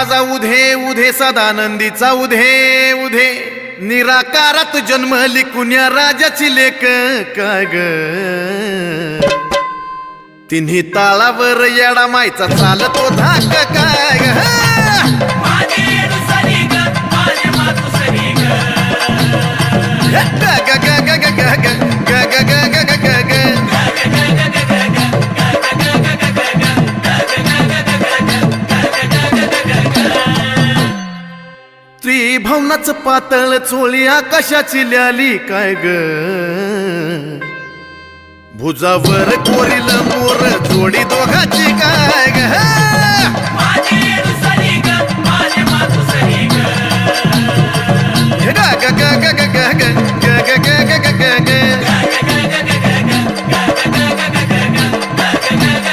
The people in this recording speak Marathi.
माझा उधे उधे सदानंदीचा उधे उधे निराकारात जन्मली कुण्या राजाची लेक काय ग तिन्ही ताळावर येडा मायचा चालतो धाक काय ग त्रिभुवनाच पातळ चोळी आकाशाची ल्याली काय ग भुजावर कोरील